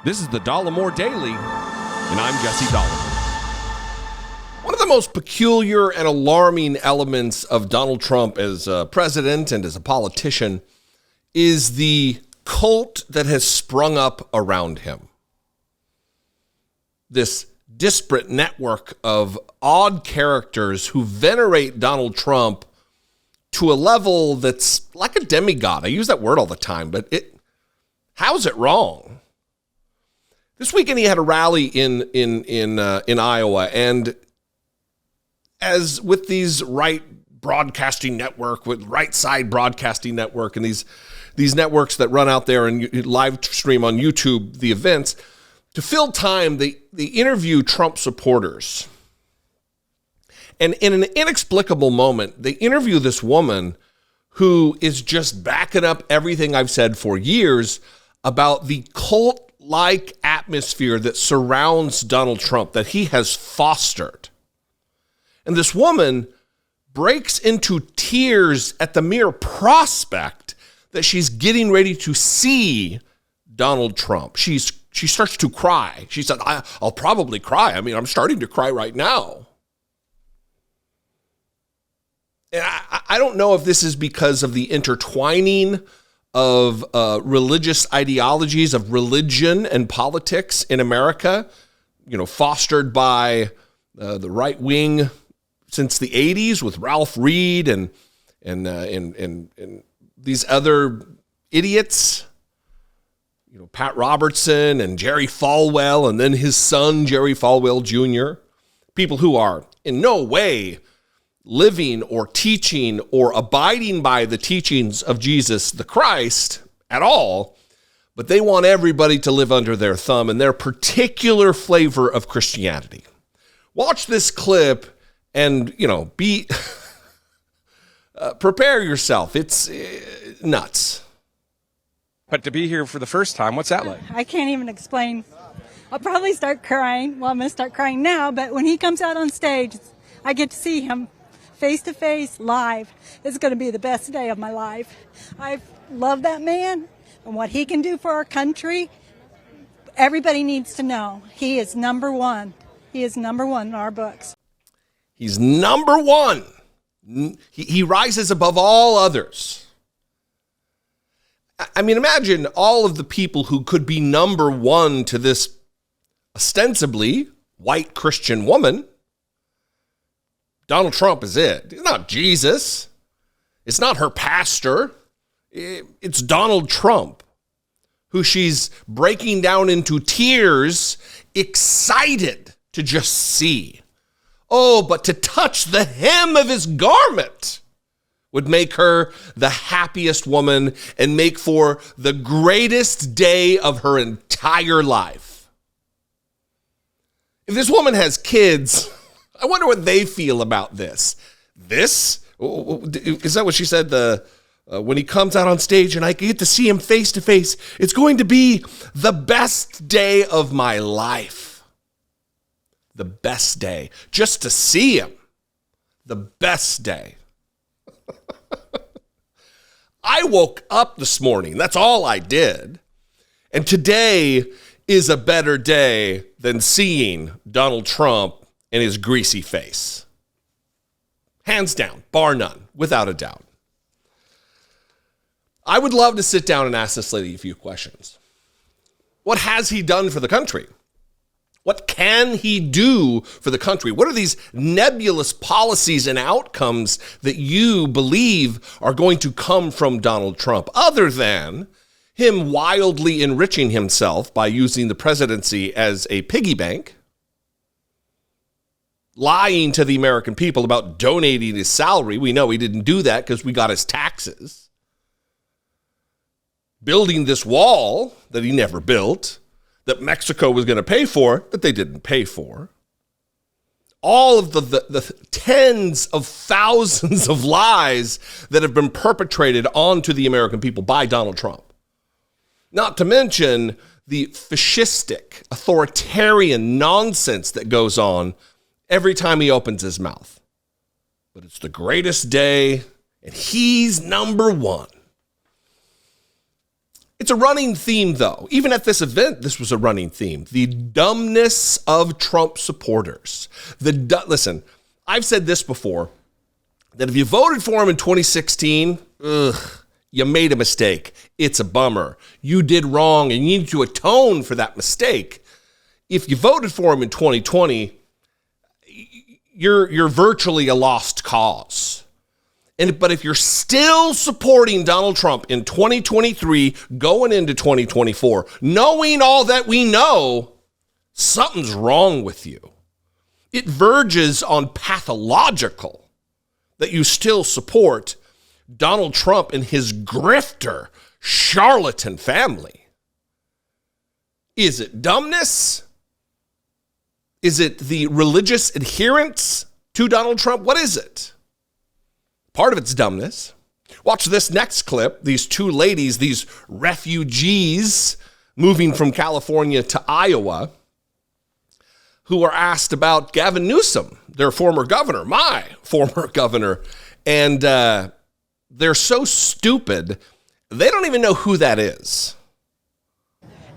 This is the Dollemore Daily, and I'm Jesse Dollemore. One of the most peculiar and alarming elements of Donald Trump as a president and as a politician is the cult that has sprung up around him. This disparate network of odd characters who venerate Donald Trump to a level that's like a demigod. I use that word all the time, but how's it wrong? This weekend he had a rally in Iowa, and as with these right broadcasting network, with right side broadcasting network, and these networks that run out there and live stream on YouTube the events, to fill time, they interview Trump supporters. And in an inexplicable moment, they interview this woman who is just backing up everything I've said for years about the cult-like atmosphere that surrounds Donald Trump, that he has fostered. And this woman breaks into tears at the mere prospect that she's getting ready to see Donald Trump. She starts to cry. She said, I'll probably cry. I mean, I'm starting to cry right now. And I don't know if this is because of the intertwining of religious ideologies, of religion and politics in America, fostered by the right wing since the 80s with Ralph Reed and these other idiots, Pat Robertson and Jerry Falwell, and then his son, Jerry Falwell Jr., people who are in no way living or teaching or abiding by the teachings of Jesus the Christ at all, but they want everybody to live under their thumb and their particular flavor of Christianity. Watch this clip and, be prepare yourself. It's nuts. But to be here for the first time, what's that like? I can't even explain. I'll probably start crying. Well, I'm going to start crying now, but when he comes out on stage, I get to see him face to face, live. It's going to be the best day of my life. I love that man and what he can do for our country. Everybody needs to know he is number one. He is number one in our books. He's number one. He rises above all others. I mean, imagine all of the people who could be number one to this ostensibly white Christian woman. Donald Trump is it. It's not Jesus. It's not her pastor. It's Donald Trump, who she's breaking down into tears, excited to just see. Oh, but to touch the hem of his garment would make her the happiest woman and make for the greatest day of her entire life. If this woman has kids, I wonder what they feel about this. Is that what she said? When he comes out on stage and I get to see him face to face, it's going to be the best day of my life. The best day. Just to see him. The best day. I woke up this morning. That's all I did. And today is a better day than seeing Donald Trump and his greasy face. Hands down, bar none, without a doubt. I would love to sit down and ask this lady a few questions. What has he done for the country? What can he do for the country? What are these nebulous policies and outcomes that you believe are going to come from Donald Trump, other than him wildly enriching himself by using the presidency as a piggy bank, lying to the American people about donating his salary? We know he didn't do that because we got his taxes. Building this wall that he never built, that Mexico was going to pay for, that they didn't pay for. All of the tens of thousands of lies that have been perpetrated onto the American people by Donald Trump. Not to mention the fascistic, authoritarian nonsense that goes on every time he opens his mouth. But it's the greatest day, and he's number one. It's a running theme, though. Even at this event, this was a running theme. The dumbness of Trump supporters. Listen, I've said this before, that if you voted for him in 2016, you made a mistake. It's a bummer. You did wrong, and you need to atone for that mistake. If you voted for him in 2020, you're virtually a lost cause. But if you're still supporting Donald Trump in 2023, going into 2024, knowing all that we know, something's wrong with you. It verges on pathological that you still support Donald Trump and his grifter, charlatan family. Is it dumbness? Is it the religious adherence to Donald Trump? What is it? Part of it's dumbness. Watch this next clip. These two ladies, these refugees moving from California to Iowa, who are asked about Gavin Newsom, their former governor, my former governor. And they're so stupid, they don't even know who that is.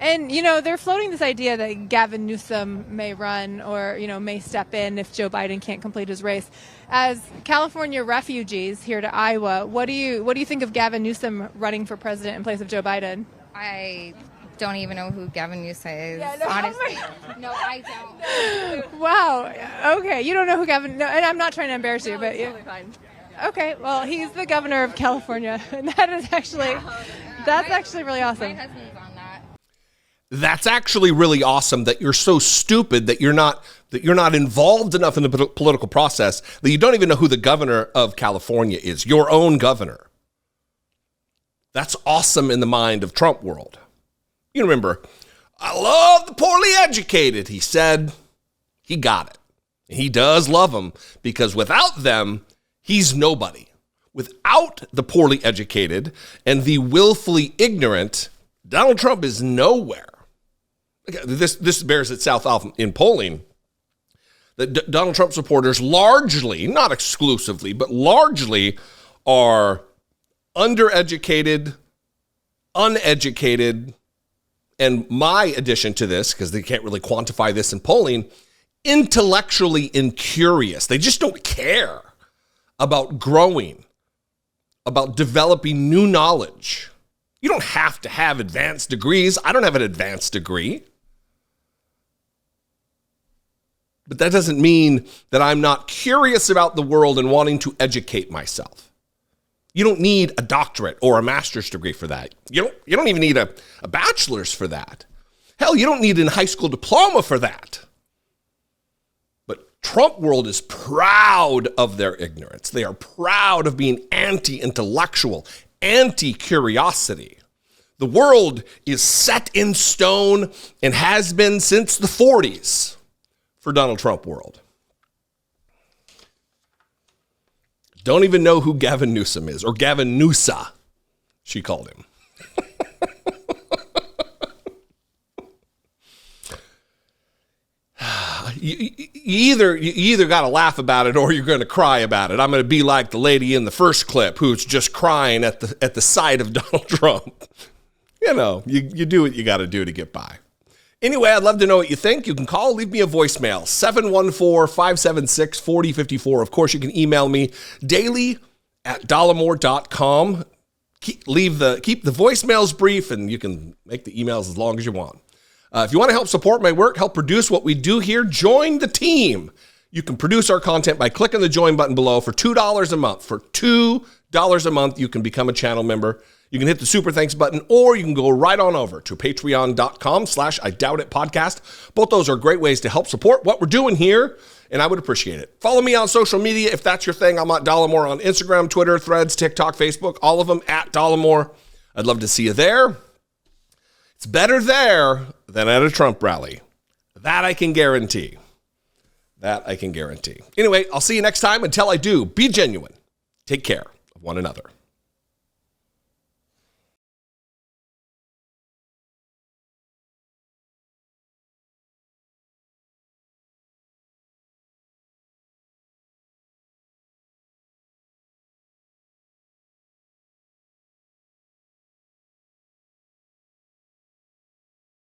And, they're floating this idea that Gavin Newsom may run or, may step in if Joe Biden can't complete his race. As California refugees here to Iowa, what do you think of Gavin Newsom running for president in place of Joe Biden? I don't even know who Gavin Newsom is, Yeah, no, honestly. No, I don't. Wow. Okay, you don't know who Gavin... No, and I'm not trying to embarrass you, but... It's totally fine. Okay, well, he's the governor of California, and that is actually... That's actually really awesome. My husband's on that. That's actually really awesome that you're so stupid that you're not involved enough in the political process that you don't even know who the governor of California is, your own governor. That's awesome in the mind of Trump world. You remember, I love the poorly educated, he said. He got it. He does love them because without them, he's nobody. Without the poorly educated and the willfully ignorant, Donald Trump is nowhere. This bears itself out in polling that Donald Trump supporters largely, not exclusively, but largely are undereducated, uneducated, and my addition to this, because they can't really quantify this in polling, intellectually incurious. They just don't care about growing, about developing new knowledge. You don't have to have advanced degrees. I don't have an advanced degree. But that doesn't mean that I'm not curious about the world and wanting to educate myself. You don't need a doctorate or a master's degree for that. You don't even need a bachelor's for that. Hell, you don't need a high school diploma for that. But Trump world is proud of their ignorance. They are proud of being anti-intellectual, anti-curiosity. The world is set in stone and has been since the 40s for Donald Trump world. Don't even know who Gavin Newsom is, or Gavin Noosa, she called him. You either got to laugh about it or you're going to cry about it. I'm going to be like the lady in the first clip who's just crying at the sight of Donald Trump. You do what you got to do to get by. Anyway, I'd love to know what you think. You can call, leave me a voicemail, 714-576-4054. Of course, you can email me daily@dollemore.com. Keep the voicemails brief, and you can make the emails as long as you want. If you want to help support my work, help produce what we do here, join the team. You can produce our content by clicking the join button below for $2 a month. For $2 a month, you can become a channel member. You can hit the super thanks button, or you can go right on over to patreon.com/IDoubtItPodcast. Both those are great ways to help support what we're doing here, and I would appreciate it. Follow me on social media if that's your thing. I'm at Dollemore on Instagram, Twitter, Threads, TikTok, Facebook, all of them at Dollemore. I'd love to see you there. It's better there than at a Trump rally. That I can guarantee. Anyway, I'll see you next time. Until I do, be genuine. Take care of one another.